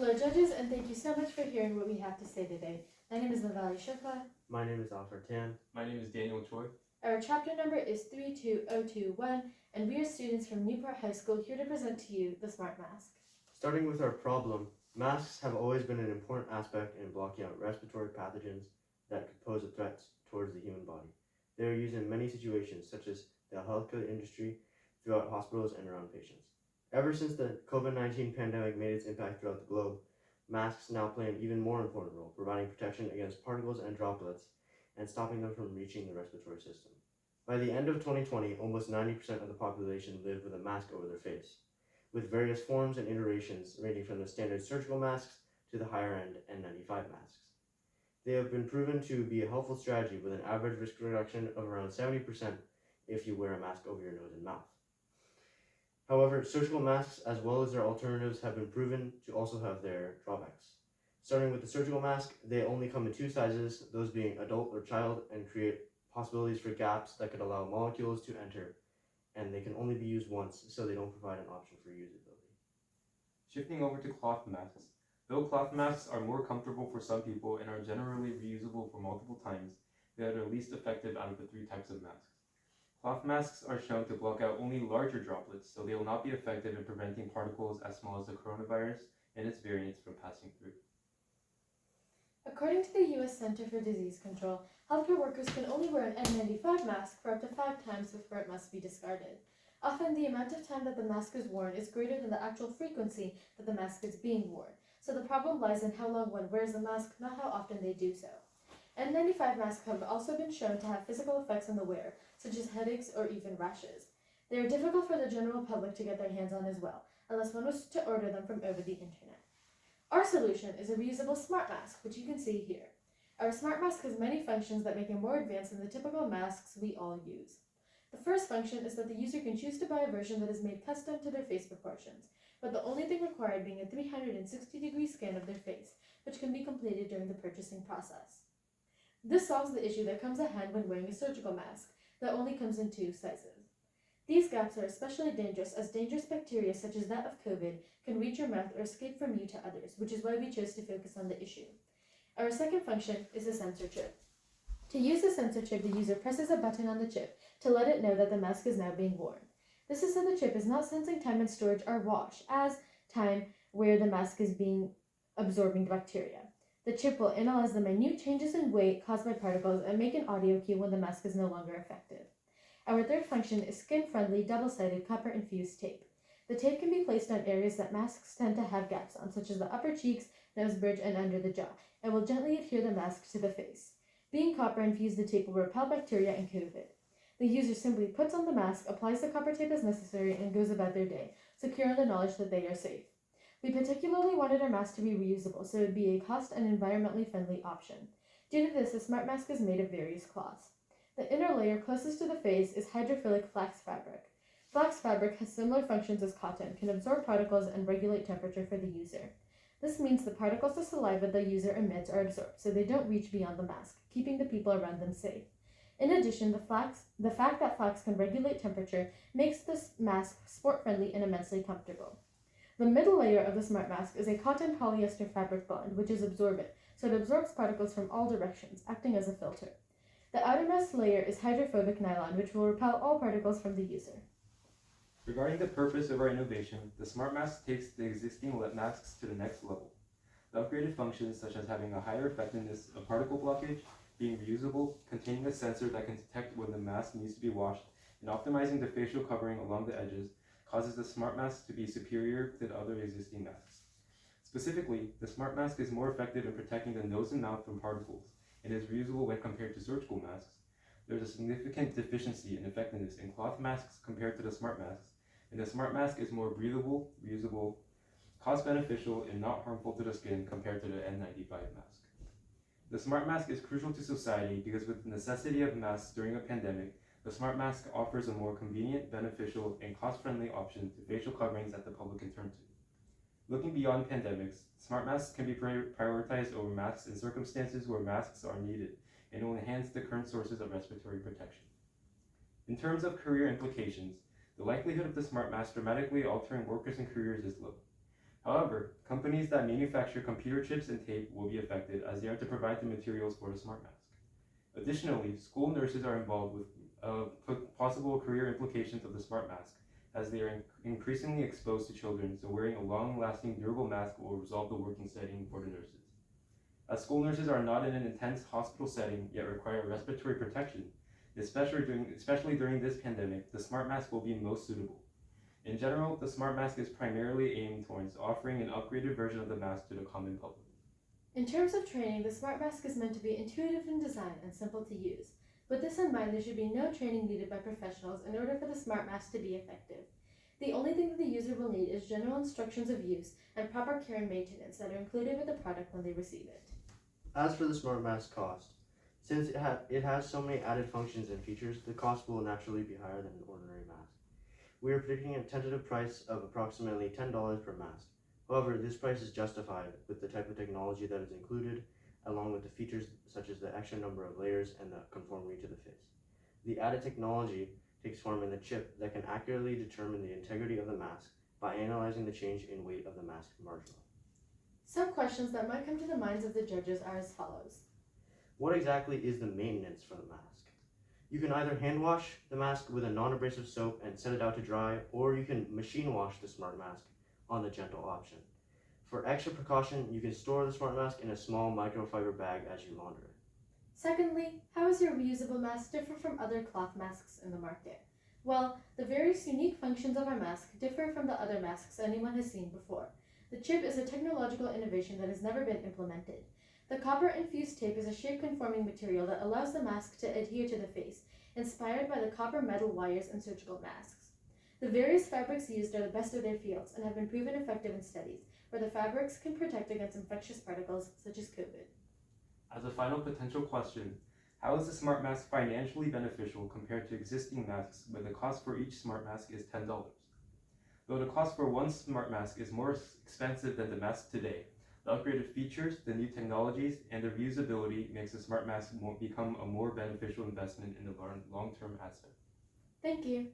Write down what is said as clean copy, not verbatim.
Hello, judges, and thank you so much for hearing what we have to say today. My name is Navali Sherpa. My name is Alfred Tan. My name is Daniel Choi. Our chapter number is 32021, and we are students from Newport High School here to present to you the Smart Mask. Starting with our problem, masks have always been an important aspect in blocking out respiratory pathogens that could pose a threat towards the human body. They are used in many situations, such as the healthcare industry, throughout hospitals, and around patients. Ever since the COVID-19 pandemic made its impact throughout the globe, masks now play an even more important role, providing protection against particles and droplets and stopping them from reaching the respiratory system. By the end of 2020, almost 90% of the population lived with a mask over their face, with various forms and iterations ranging from the standard surgical masks to the higher-end N95 masks. They have been proven to be a helpful strategy with an average risk reduction of around 70% if you wear a mask over your nose and mouth. However, surgical masks, as well as their alternatives, have been proven to also have their drawbacks. Starting with the surgical mask, they only come in two sizes, those being adult or child, and create possibilities for gaps that could allow molecules to enter, and they can only be used once, so they don't provide an option for usability. Shifting over to cloth masks. Though cloth masks are more comfortable for some people and are generally reusable for multiple times, they are the least effective out of the three types of masks. Cloth masks are shown to block out only larger droplets, so they will not be effective in preventing particles as small as the coronavirus and its variants from passing through. According to the U.S. Center for Disease Control, healthcare workers can only wear an N95 mask for up to 5 times before it must be discarded. Often, the amount of time that the mask is worn is greater than the actual frequency that the mask is being worn, so the problem lies in how long one wears the mask, not how often they do so. N95 masks have also been shown to have physical effects on the wearer, such as headaches or even rashes. They are difficult for the general public to get their hands on as well, unless one was to order them from over the internet. Our solution is a reusable smart mask, which you can see here. Our smart mask has many functions that make it more advanced than the typical masks we all use. The first function is that the user can choose to buy a version that is made custom to their face proportions, but the only thing required being a 360-degree scan of their face, which can be completed during the purchasing process. This solves the issue that comes at hand when wearing a surgical mask that only comes in 2 sizes. These gaps are especially dangerous as dangerous bacteria such as that of COVID can reach your mouth or escape from you to others, which is why we chose to focus on the issue. Our second function is the sensor chip. To use the sensor chip, the user presses a button on the chip to let it know that the mask is now being worn. This is so the chip is not sensing time in storage or wash as time where the mask is absorbing the bacteria. The chip will analyze the minute changes in weight caused by particles and make an audio cue when the mask is no longer effective. Our third function is skin-friendly, double-sided, copper-infused tape. The tape can be placed on areas that masks tend to have gaps on, such as the upper cheeks, nose bridge, and under the jaw, and will gently adhere the mask to the face. Being copper-infused, the tape will repel bacteria and COVID. The user simply puts on the mask, applies the copper tape as necessary, and goes about their day, secure in the knowledge that they are safe. We particularly wanted our mask to be reusable, so it would be a cost and environmentally friendly option. Due to this, the smart mask is made of various cloths. The inner layer closest to the face is hydrophilic flax fabric. Flax fabric has similar functions as cotton, can absorb particles, and regulate temperature for the user. This means the particles of saliva the user emits are absorbed, so they don't reach beyond the mask, keeping the people around them safe. In addition, the fact that flax can regulate temperature makes this mask sport-friendly and immensely comfortable. The middle layer of the smart mask is a cotton polyester fabric bond, which is absorbent, so it absorbs particles from all directions, acting as a filter. The outermost layer is hydrophobic nylon, which will repel all particles from the user. Regarding the purpose of our innovation, the smart mask takes the existing masks to the next level. The upgraded functions, such as having a higher effectiveness of particle blockage, being reusable, containing a sensor that can detect when the mask needs to be washed, and optimizing the facial covering along the edges, causes the smart mask to be superior to the other existing masks. Specifically, the smart mask is more effective in protecting the nose and mouth from particles, and is reusable when compared to surgical masks. There is a significant deficiency in effectiveness in cloth masks compared to the smart masks, and the smart mask is more breathable, reusable, cost beneficial, and not harmful to the skin compared to the N95 mask. The smart mask is crucial to society because with the necessity of masks during a pandemic, the smart mask offers a more convenient, beneficial, and cost-friendly option to facial coverings that the public can turn to. Looking beyond pandemics, smart masks can be prioritized over masks in circumstances where masks are needed and will enhance the current sources of respiratory protection. In terms of career implications, the likelihood of the smart mask dramatically altering workers and careers is low. However, companies that manufacture computer chips and tape will be affected as they are to provide the materials for the smart mask. Additionally, school nurses are involved with possible career implications of the smart mask, as they are increasingly exposed to children, so wearing a long-lasting durable mask will resolve the working setting for the nurses. As school nurses are not in an intense hospital setting, yet require respiratory protection, especially during this pandemic, the smart mask will be most suitable. In general, the smart mask is primarily aimed towards offering an upgraded version of the mask to the common public. In terms of training, the smart mask is meant to be intuitive in design and simple to use. With this in mind, there should be no training needed by professionals in order for the smart mask to be effective. The only thing that the user will need is general instructions of use and proper care and maintenance that are included with the product when they receive it. As for the smart mask cost, since it has so many added functions and features, the cost will naturally be higher than an ordinary mask. We are predicting a tentative price of approximately $10 per mask. However, this price is justified with the type of technology that is included, along with the features such as the extra number of layers and the conformity to the face. The added technology takes form in the chip that can accurately determine the integrity of the mask by analyzing the change in weight of the mask marginally. Some questions that might come to the minds of the judges are as follows. What exactly is the maintenance for the mask? You can either hand wash the mask with a non-abrasive soap and set it out to dry, or you can machine wash the smart mask on the gentle option. For extra precaution, you can store the smart mask in a small microfiber bag as you launder it. Secondly, how is your reusable mask different from other cloth masks in the market? Well, the various unique functions of our mask differ from the other masks anyone has seen before. The chip is a technological innovation that has never been implemented. The copper-infused tape is a shape-conforming material that allows the mask to adhere to the face, inspired by the copper metal wires in surgical masks. The various fabrics used are the best of their fields and have been proven effective in studies, where the fabrics can protect against infectious particles such as COVID. As a final potential question, how is the smart mask financially beneficial compared to existing masks where the cost for each smart mask is $10? Though the cost for one smart mask is more expensive than the mask today, the upgraded features, the new technologies, and the reusability makes the smart mask become a more beneficial investment in the long-term aspect. Thank you.